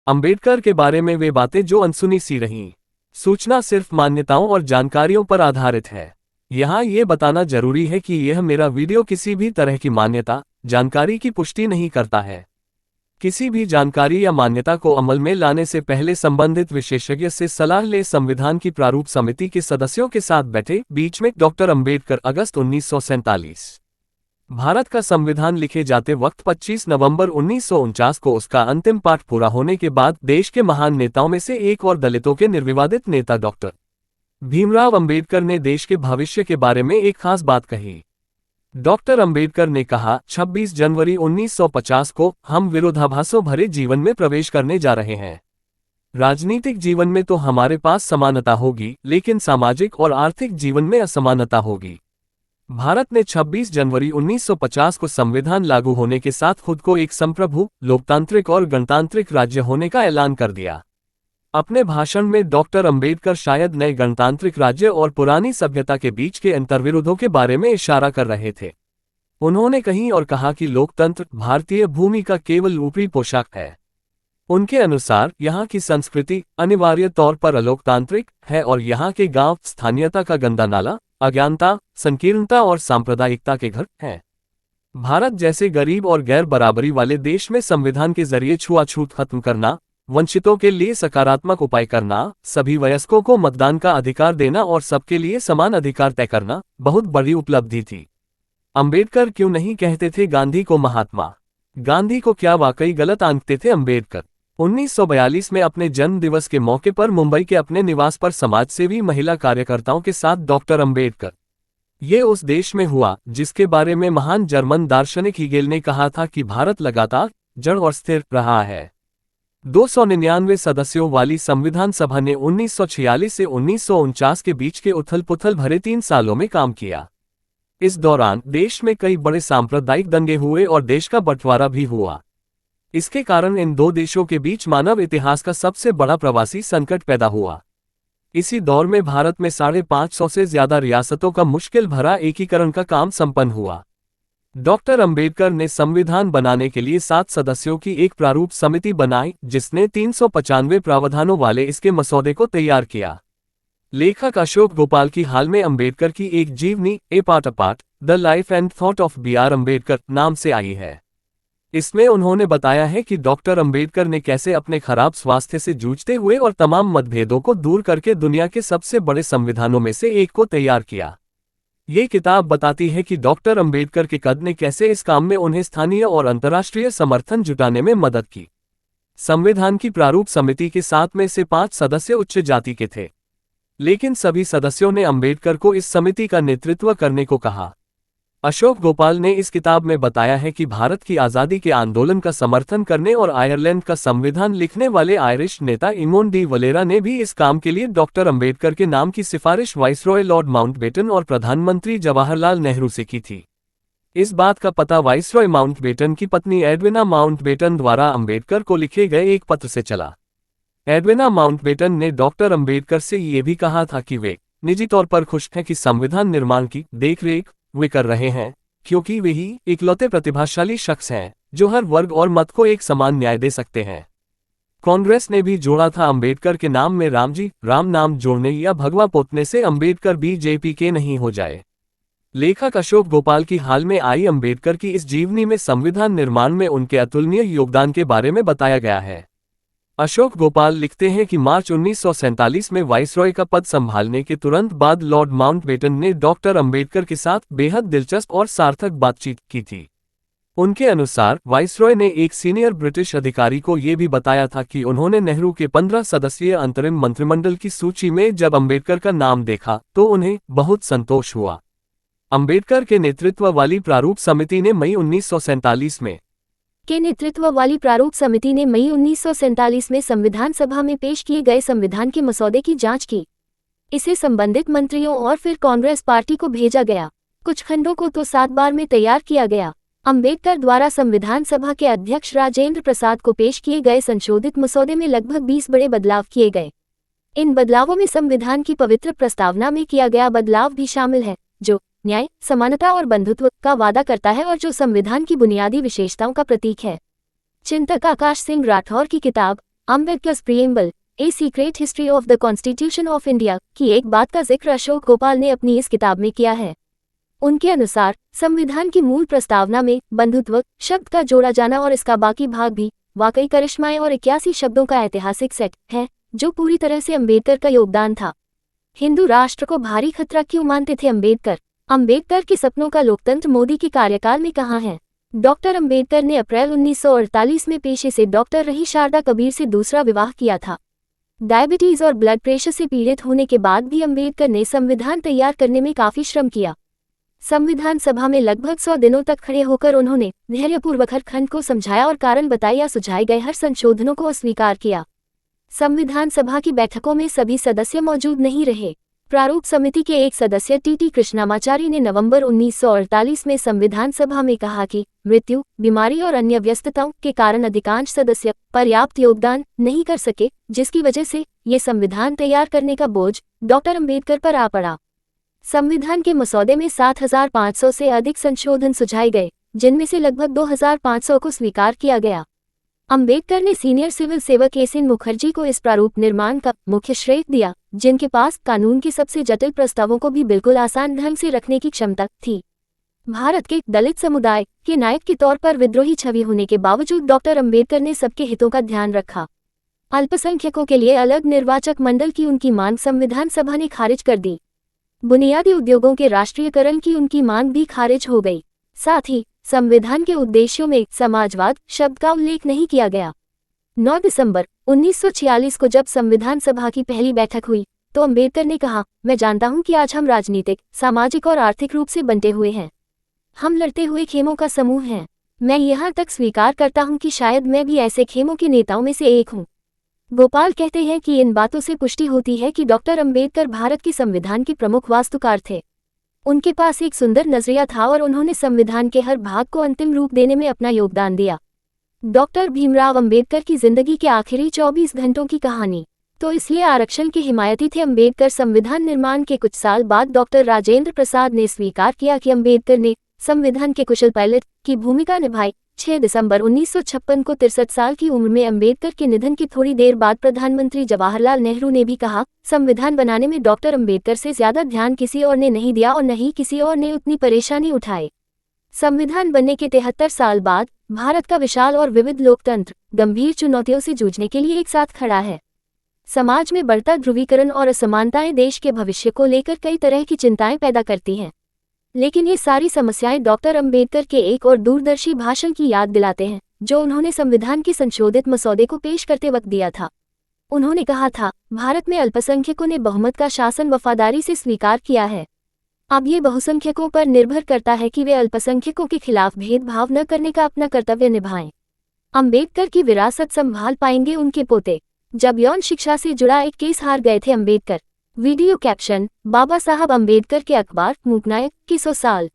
अंबेडकर के बारे में वे बातें जो अनसुनी सी रहीं। सूचना सिर्फ मान्यताओं और जानकारियों पर आधारित है। यहाँ ये बताना जरूरी है कि यह मेरा वीडियो किसी भी तरह की मान्यता, जानकारी की पुष्टि नहीं करता है। किसी भी जानकारी या मान्यता को अमल में लाने से पहले संबंधित विशेषज्ञ से सलाह ले। संविधान की प्रारूप समिति के सदस्यों के साथ बैठे। बीच में डॉक्टर अंबेडकर। अगस्त 1947। भारत का संविधान लिखे जाते वक्त 25 नवंबर 1949 को उसका अंतिम पाठ पूरा होने के बाद देश के महान नेताओं में से एक और दलितों के निर्विवादित नेता डॉक्टर भीमराव अंबेडकर ने देश के भविष्य के बारे में एक खास बात कही। डॉक्टर अंबेडकर ने कहा, 26 जनवरी 1950 को हम विरोधाभासों भरे जीवन में प्रवेश करने जा रहे हैं। राजनीतिक जीवन में तो हमारे पास समानता होगी, लेकिन सामाजिक और आर्थिक जीवन में असमानता होगी। भारत ने 26 जनवरी 1950 को संविधान लागू होने के साथ खुद को एक संप्रभु, लोकतांत्रिक और गणतांत्रिक राज्य होने का ऐलान कर दिया। अपने भाषण में डॉक्टर अंबेडकर शायद नए गणतांत्रिक राज्य और पुरानी सभ्यता के बीच के अंतर्विरोधों के बारे में इशारा कर रहे थे। उन्होंने कहीं और कहा कि लोकतंत्र भारतीय भूमि का केवल ऊपरी पोशाक है। उनके अनुसार यहाँ की संस्कृति अनिवार्य तौर पर अलोकतांत्रिक है और यहाँ के गांव स्थानीयता का गंदा नाला, अज्ञानता, संकीर्णता और सांप्रदायिकता के घर हैं। भारत जैसे गरीब और गैर बराबरी वाले देश में संविधान के जरिए छुआछूत खत्म करना, वंचितों के लिए सकारात्मक उपाय करना, सभी वयस्कों को मतदान का अधिकार देना और सबके लिए समान अधिकार तय करना बहुत बड़ी उपलब्धि थी। अंबेडकर क्यों नहीं कहते थे गांधी को महात्मा? गांधी को क्या वाकई गलत आंकते थे अंबेडकर? 1942 में अपने जन्म दिवस के मौके पर मुंबई के अपने निवास पर समाजसेवी महिला कार्यकर्ताओं के साथ डॉक्टर अंबेडकर। ये उस देश में हुआ जिसके बारे में महान जर्मन दार्शनिक हीगेल ने कहा था कि भारत लगातार जड़ और स्थिर रहा है। 299 सदस्यों वाली संविधान सभा ने 1946 से 1949 के बीच के उथल-पुथल भरे 3 सालों में काम किया। इस दौरान देश में कई बड़े सांप्रदायिक दंगे हुए और देश का बंटवारा भी हुआ। इसके कारण इन दो देशों के बीच मानव इतिहास का सबसे बड़ा प्रवासी संकट पैदा हुआ। इसी दौर में भारत में 550 से ज्यादा रियासतों का मुश्किल भरा एकीकरण का काम संपन्न हुआ। डॉक्टर अंबेडकर ने संविधान बनाने के लिए 7 सदस्यों की एक प्रारूप समिति बनाई, जिसने 395 प्रावधानों वाले इसके मसौदे को तैयार किया। लेखक अशोक गोपाल की हाल में अंबेडकर की एक जीवनी a part apart the life and thought of B R. Ambedkar नाम से आई है। इसमें उन्होंने बताया है कि डॉक्टर अंबेडकर ने कैसे अपने खराब स्वास्थ्य से जूझते हुए और तमाम मतभेदों को दूर करके दुनिया के सबसे बड़े संविधानों में से एक को तैयार किया। ये किताब बताती है कि डॉक्टर अंबेडकर के कद ने कैसे इस काम में उन्हें स्थानीय और अंतर्राष्ट्रीय समर्थन जुटाने में मदद की। संविधान की प्रारूप समिति के 7 में से 5 सदस्य उच्च जाति के थे, लेकिन सभी सदस्यों ने अंबेडकर को इस समिति का नेतृत्व करने को कहा। अशोक गोपाल ने इस किताब में बताया है कि भारत की आज़ादी के आंदोलन का समर्थन करने और आयरलैंड का संविधान लिखने वाले आयरिश नेता इमोन डी वलेरा ने भी इस काम के लिए डॉक्टर अंबेडकर के नाम की सिफारिश वाइसरॉय लॉर्ड माउंटबेटन और प्रधानमंत्री जवाहरलाल नेहरू से की थी। इस बात का पता वाइसरॉय माउंटबेटन की पत्नी एडविना माउंटबेटन द्वारा अंबेडकर को लिखे गए एक पत्र से चला। एडविना माउंटबेटन ने डॉक्टर अंबेडकर से ये भी कहा था कि वे निजी तौर पर खुश हैं कि संविधान निर्माण की देखरेख वे कर रहे हैं, क्योंकि वे ही इकलौते प्रतिभाशाली शख्स हैं जो हर वर्ग और मत को एक समान न्याय दे सकते हैं। कांग्रेस ने भी जोड़ा था अंबेडकर के नाम में रामजी राम नाम जोड़ने या भगवा पोतने से अंबेडकर बीजेपी के नहीं हो जाए। लेखक अशोक गोपाल की हाल में आई अंबेडकर की इस जीवनी में संविधान निर्माण में उनके अतुलनीय योगदान के बारे में बताया गया है। अशोक गोपाल लिखते हैं कि मार्च 1947 में वाइसरॉय का पद संभालने के तुरंत बाद लॉर्ड माउंटबेटन ने डॉक्टर अंबेडकर के साथ बेहद दिलचस्प और सार्थक बातचीत की थी। उनके अनुसार वाइसरॉय ने एक सीनियर ब्रिटिश अधिकारी को यह भी बताया था कि उन्होंने नेहरू के 15 सदस्यीय अंतरिम मंत्रिमंडल की सूची में जब अंबेडकर का नाम देखा तो उन्हें बहुत संतोष हुआ। अंबेडकर के नेतृत्व वाली प्रारूप समिति ने मई 1947 में संविधान सभा में पेश किए गए संविधान के मसौदे की जांच की। इसे संबंधित मंत्रियों और फिर कांग्रेस पार्टी को भेजा गया। कुछ खंडों को तो 7 बार में तैयार किया गया। अंबेडकर द्वारा संविधान सभा के अध्यक्ष राजेंद्र प्रसाद को पेश किए गए संशोधित मसौदे में लगभग 20 बड़े बदलाव किए गए। इन बदलावों में संविधान की पवित्र प्रस्तावना में किया गया बदलाव भी शामिल है, जो न्याय, समानता और बंधुत्व का वादा करता है और जो संविधान की बुनियादी विशेषताओं का प्रतीक है। चिंतक आकाश सिंह राठौर की किताब Ambedkar's preamble, a secret history of the constitution of India की एक बात का जिक्र अशोक गोपाल ने अपनी इस किताब में किया है। उनके अनुसार संविधान की मूल प्रस्तावना में बंधुत्व शब्द का जोड़ा जाना और इसका बाकी भाग भी वाकई करिश्माएं और 81 शब्दों का ऐतिहासिक सेट है, जो पूरी तरह से अम्बेडकर का योगदान था। हिंदू राष्ट्र को भारी खतरा क्यों मानते थे अम्बेडकर? अम्बेडकर के सपनों का लोकतंत्र मोदी के कार्यकाल में कहाँ है? डॉक्टर अम्बेडकर ने अप्रैल 1948 में पेशे से डॉक्टर रही शारदा कबीर से दूसरा विवाह किया था। डायबिटीज और ब्लड प्रेशर से पीड़ित होने के बाद भी अम्बेडकर ने संविधान तैयार करने में काफी श्रम किया। संविधान सभा में लगभग 100 दिनों तक खड़े होकर उन्होंने धैर्यपूर्वक हर खंड को समझाया और कारण बताए या सुझाए गए हर संशोधनों को अस्वीकार किया। संविधान सभा की बैठकों में सभी सदस्य मौजूद नहीं रहे। प्रारूप समिति के एक सदस्य टी कृष्णामाचारी ने नवंबर 1948 में संविधान सभा में कहा कि मृत्यु, बीमारी और अन्य व्यस्तताओं के कारण अधिकांश सदस्य पर्याप्त योगदान नहीं कर सके, जिसकी वजह से ये संविधान तैयार करने का बोझ डॉक्टर अम्बेडकर पर आ पड़ा। संविधान के मसौदे में 7,500 से अधिक संशोधन सुझाए गए, जिनमें से लगभग 2,500 को स्वीकार किया गया। अम्बेडकर ने सीनियर सिविल सेवक एस.एन. मुखर्जी को इस प्रारूप निर्माण का मुख्य श्रेय दिया, जिनके पास कानून के सबसे जटिल प्रस्तावों को भी बिल्कुल आसान ढंग से रखने की क्षमता थी। भारत के दलित समुदाय के नायक के तौर पर विद्रोही छवि होने के बावजूद डॉक्टर अम्बेडकर ने सबके हितों का ध्यान रखा। अल्पसंख्यकों के लिए अलग निर्वाचक मंडल की उनकी मांग संविधान सभा ने खारिज कर दी। बुनियादी उद्योगों के राष्ट्रीयकरण की उनकी मांग भी खारिज हो गई। साथ ही संविधान के उद्देश्यों में समाजवाद शब्द का उल्लेख नहीं किया गया। 9 दिसंबर 1946 को जब संविधान सभा की पहली बैठक हुई तो अम्बेडकर ने कहा, मैं जानता हूं कि आज हम राजनीतिक, सामाजिक और आर्थिक रूप से बंटे हुए हैं। हम लड़ते हुए खेमों का समूह हैं। मैं यहां तक स्वीकार करता हूं कि शायद मैं भी ऐसे खेमों के नेताओं में से एक हूं। गोपाल कहते हैं कि इन बातों से पुष्टि होती है कि डॉक्टर अम्बेडकर भारत के संविधान के प्रमुख वास्तुकार थे। उनके पास एक सुंदर नजरिया था और उन्होंने संविधान के हर भाग को अंतिम रूप देने में अपना योगदान दिया। डॉक्टर भीमराव अम्बेडकर की जिंदगी के आखिरी 24 घंटों की कहानी। तो इसलिए आरक्षण के हिमायती थे अम्बेडकर। संविधान निर्माण के कुछ साल बाद डॉक्टर राजेंद्र प्रसाद ने स्वीकार किया कि अम्बेडकर ने संविधान के कुशल पायलट की भूमिका निभाई। 6 दिसंबर 1956 को 63 साल की उम्र में अम्बेडकर के निधन की थोड़ी देर बाद प्रधानमंत्री जवाहरलाल नेहरू ने भी कहा, संविधान बनाने में डॉक्टर अम्बेडकर से ज्यादा ध्यान किसी और ने नहीं दिया और न ही किसी और ने उतनी परेशानी उठाई। संविधान बनने के 73 साल बाद भारत का विशाल और विविध लोकतंत्र गंभीर चुनौतियों से जूझने के लिए एक साथ खड़ा है। समाज में बढ़ता ध्रुवीकरण और असमानताएं देश के भविष्य को लेकर कई तरह की चिंताएं पैदा करती हैं। लेकिन ये सारी समस्याएं डॉक्टर अम्बेडकर के एक और दूरदर्शी भाषण की याद दिलाते हैं, जो उन्होंने संविधान के संशोधित मसौदे को पेश करते वक्त दिया था। उन्होंने कहा था, भारत में अल्पसंख्यकों ने बहुमत का शासन वफादारी से स्वीकार किया है। अब ये बहुसंख्यकों पर निर्भर करता है कि वे अल्पसंख्यकों के खिलाफ भेदभाव न करने का अपना कर्तव्य निभाएं। अम्बेडकर की विरासत संभाल पाएंगे उनके पोते। जब यौन शिक्षा से जुड़ा एक केस हार गए थे अम्बेडकर। वीडियो कैप्शन, बाबा साहब अम्बेडकर के अखबार मूकनायक की 100 साल।